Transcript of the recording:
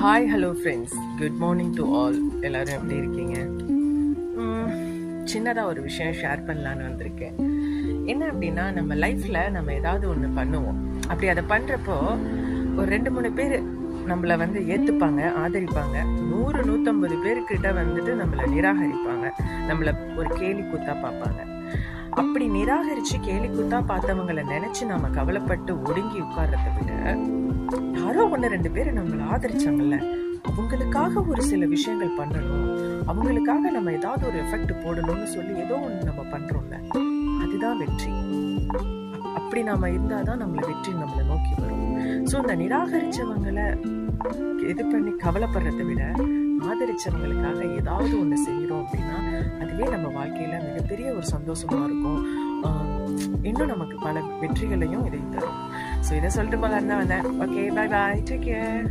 Hi hello friends, good morning to all. எல்லோரும் எப்படி இருக்கீங்க? சின்னதாக ஒரு விஷயம் ஷேர் பண்ணலான்னு வந்திருக்கேன். என்ன அப்படின்னா, நம்ம லைஃப்பில் நம்ம ஏதாவது ஒன்று பண்ணுவோம். அப்படி அதை பண்ணுறப்போ ஒரு 2-3 பேர் நம்மளை ஏற்றுப்பாங்க, ஆதரிப்பாங்க. 100-150 பேர்கிட்ட நம்மளை நிராகரிப்பாங்க, நம்மளை ஒரு கேலி கூத்தா பார்ப்பாங்க. அப்படி நிராகரித்து கேலி கூத்தா பார்த்தவங்களை நினச்சி நம்ம கவலைப்பட்டு ஒடுங்கி உட்கார்றதை விட, யாரோ 1-2 பேர் நம்மளை ஆதரிச்சாங்கல்ல, அவங்களுக்காக ஒரு சில விஷயங்கள் பண்ணணும், அவங்களுக்காக நம்ம ஏதாவது ஒரு எஃபெக்ட் போடணும்னு சொல்லி ஏதோ ஒன்று நம்ம பண்றோம்ல, அதுதான் வெற்றி. அப்படி நாம இருந்தாதான் நம்மளை வெற்றி நம்மளை நோக்கி வரும். ஸோ இந்த நிராகரிச்சவங்களை இது பண்ணி கவலைப்படுறதை விட, ஆதரிச்சவங்களுக்காக ஏதாவது ஒன்று செய்யறோம் அப்படின்னா அதுவே நம்ம வாழ்க்கையில மிகப்பெரிய ஒரு சந்தோஷமா இருக்கும். இன்னும் நமக்கு பல வெற்றிகளையும் இதை தரும். ஸோ இதை சொல்லிட்டு போகலாம் தான் வந்தேன். Okay, bye bye, take care.